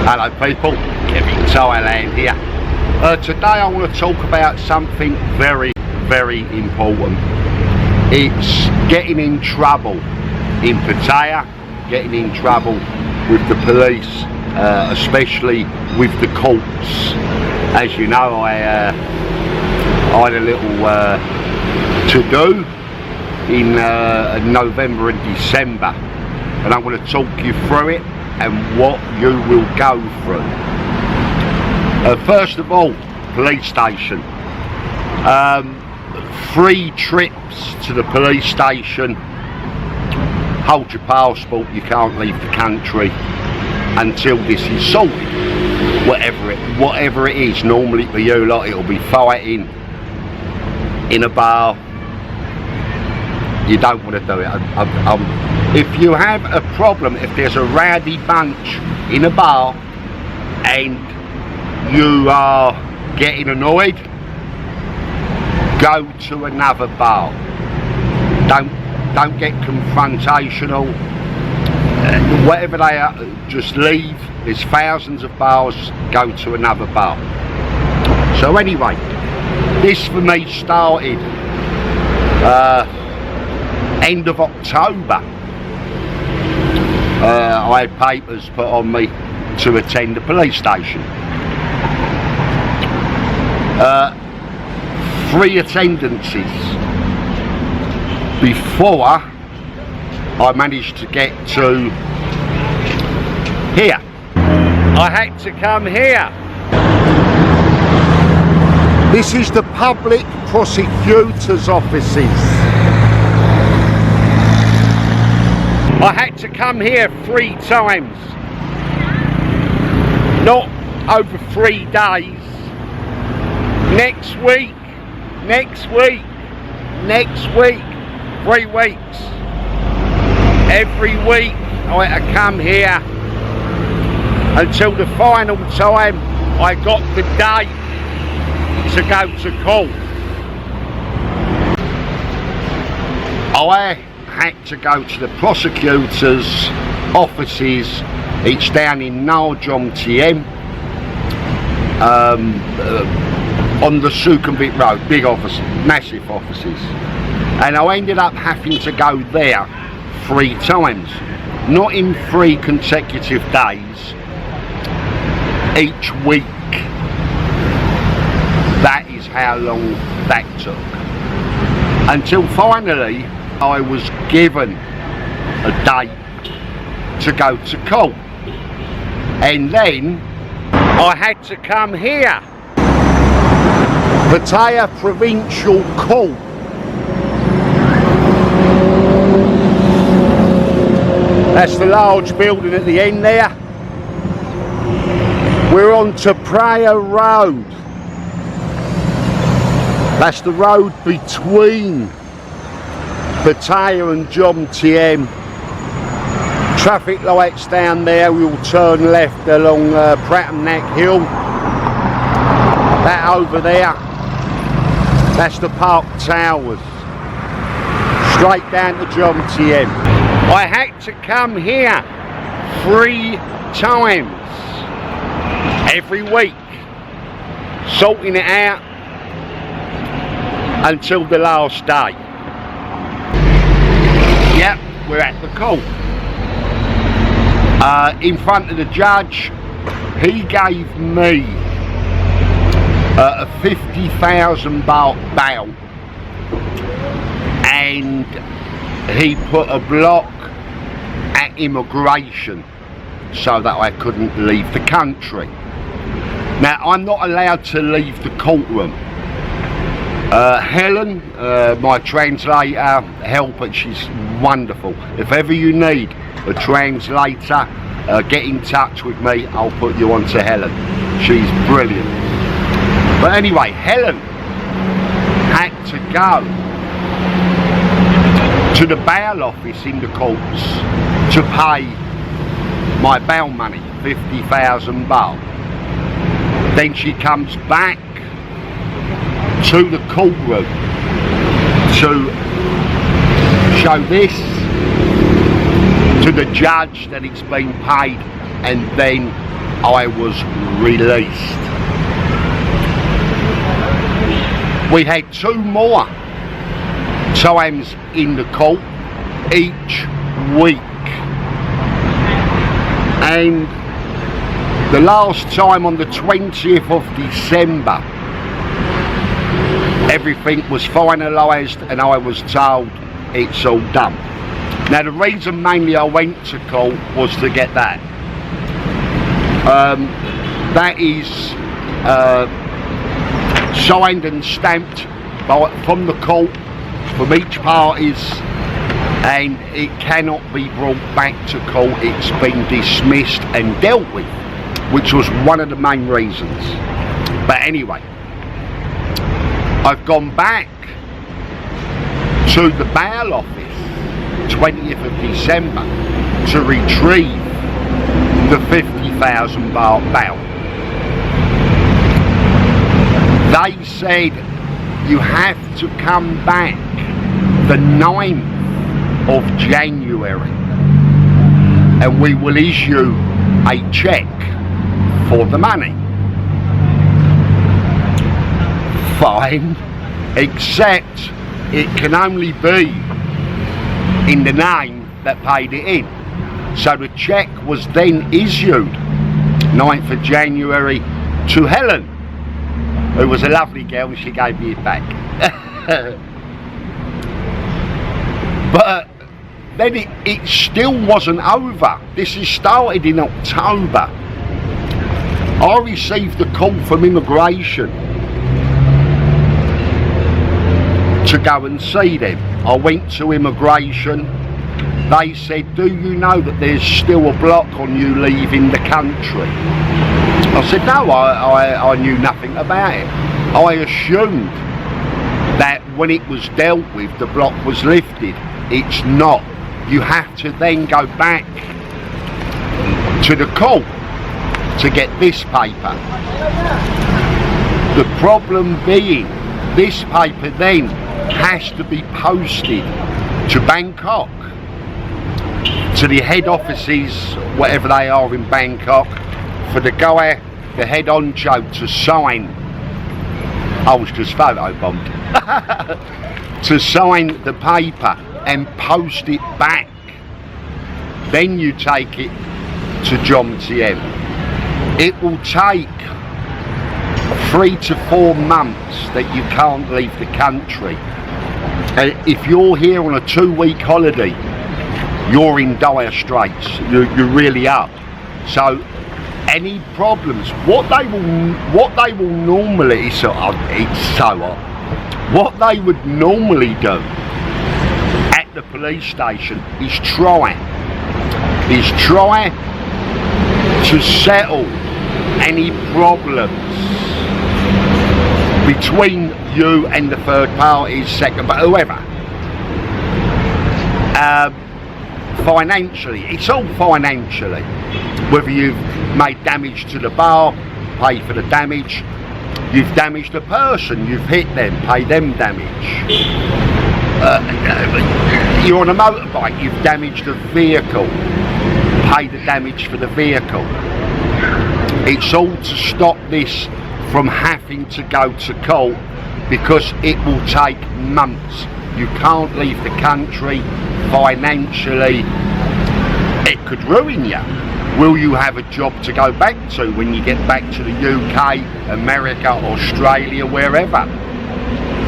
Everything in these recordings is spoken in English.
Hello people, Kev-In-Thailand here. Today I want to talk about something very important. It's getting in trouble in Pattaya, getting in trouble with the police, especially with the courts. As you know, I had a little to-do in November and December, and I'm going to talk you through it and what you will go through. First of all, police station. 3 trips to the police station. Hold your passport, you can't leave the country until this is sorted. Whatever it is. Normally for you lot it'll be fighting in a bar. You don't want to do it. If you have a problem, if there's a rowdy bunch in a bar and you are getting annoyed, go to another bar. Don't get confrontational. Whatever they are, just leave. There's thousands of bars. Go to another bar. So anyway, this for me started end of October. I had papers put on me to attend the police station. 3 attendances before I managed to get to here. I had to come here. This is the public prosecutor's offices. I had to come here 3 times, not over 3 days. Next week, 3 weeks. Every week I had to come here until the final time I got the date to go to court. I had to go to the prosecutor's offices. It's down in Narjom TM, on the Sukhumvit Road. Big office, massive offices, and I ended up having to go there 3 times, not in 3 consecutive days, each week. That is how long that took, until finally I was given a date to go to court, and then I had to come here, Pattaya Provincial Court. That's the large building at the end there. We're on Pattaya Road. That's the road between Pattaya and Jom TM. Traffic lights down there. We will turn left along Pratamnak Hill. That over there, that's the Park Towers. Straight down to Jom TM. I had to come here 3 times every week, sorting it out until the last day. Yep, we're at the court. In front of the judge, he gave me a 50,000 baht bail, and he put a block at immigration so that I couldn't leave the country. Now, I'm not allowed to leave the courtroom. Helen, my translator, helper, she's wonderful. If ever you need a translator, get in touch with me. I'll put you on to Helen. She's brilliant. But anyway, Helen had to go to the bail office in the courts to pay my bail money, 50,000 baht. Then she comes back to the courtroom to show this to the judge that it's been paid, and then I was released. We had 2 more times in the court each week, and the last time on the 20th of December, everything was finalised and I was told it's all done. Now the reason mainly I went to court was to get that. That is signed and stamped from the court, from each parties, and it cannot be brought back to court. It's been dismissed and dealt with, which was one of the main reasons. But anyway, I've gone back to the bail office 20th of December to retrieve the 50,000 baht bail. They said you have to come back the 9th of January and we will issue a cheque for the money. Fine, except it can only be in the name that paid it in. So the cheque was then issued 9th of January to Helen, who was a lovely girl, and she gave me it back. But then it still wasn't over. This is started in October. I received a call from immigration to go and see them. I went to immigration. They said, do you know that there's still a block on you leaving the country? I said, no, I knew nothing about it. I assumed that when it was dealt with, the block was lifted. It's not. You have to then go back to the court to get this paper. The problem being, this paper then has to be posted to Bangkok, to the head offices, whatever they are in Bangkok, for the guy, the head honcho, to sign. I was just photobombed. To sign the paper and post it back. Then you take it to John TM. It will take 3 to 4 months that you can't leave the country. If you're here on a 2-week holiday, you're in dire straits. You really are. So any problems, what they will normally, it's so hot, what they would normally do at the police station is try to settle any problems between you and the third parties, second, but whoever. Financially, it's all financially. Whether you've made damage to the bar, pay for the damage. You've damaged a person, you've hit them, pay them damage. You're on a motorbike, you've damaged a vehicle, pay the damage for the vehicle. It's all to stop this from having to go to court, because it will take months. You can't leave the country. Financially, it could ruin you. Will you have a job to go back to when you get back to the UK, America, Australia, wherever?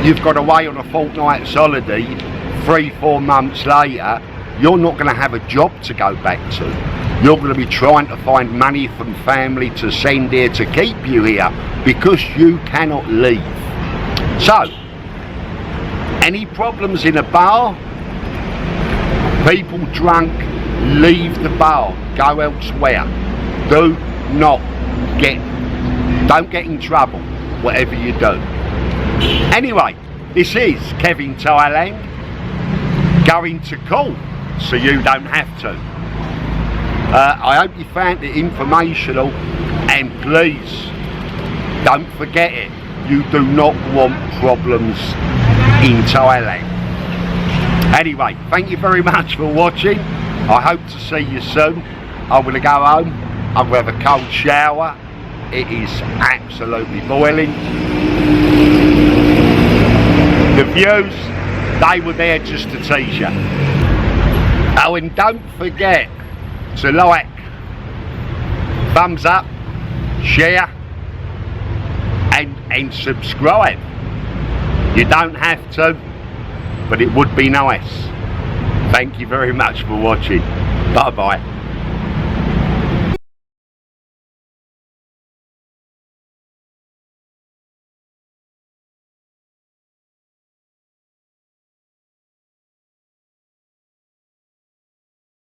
You've got away on a fortnight's holiday, 3-4 months later, you're not going to have a job to go back to. You're going to be trying to find money from family to send here to keep you here, because you cannot leave. So, any problems in a bar? People drunk, leave the bar, go elsewhere. Don't get in trouble, whatever you do. Anyway, this is Kev-In-Thailand, going to court so you don't have to. I hope you found it informational, and please don't forget it. You do not want problems in Thailand. Anyway, thank you very much for watching. I hope to see you soon. I'm going to go home, I'm going to have a cold shower. It is absolutely boiling. The views, they were there just to tease you. Oh, and don't forget to like, thumbs up, share, and subscribe. You don't have to, but it would be nice. Thank you very much for watching. Bye bye.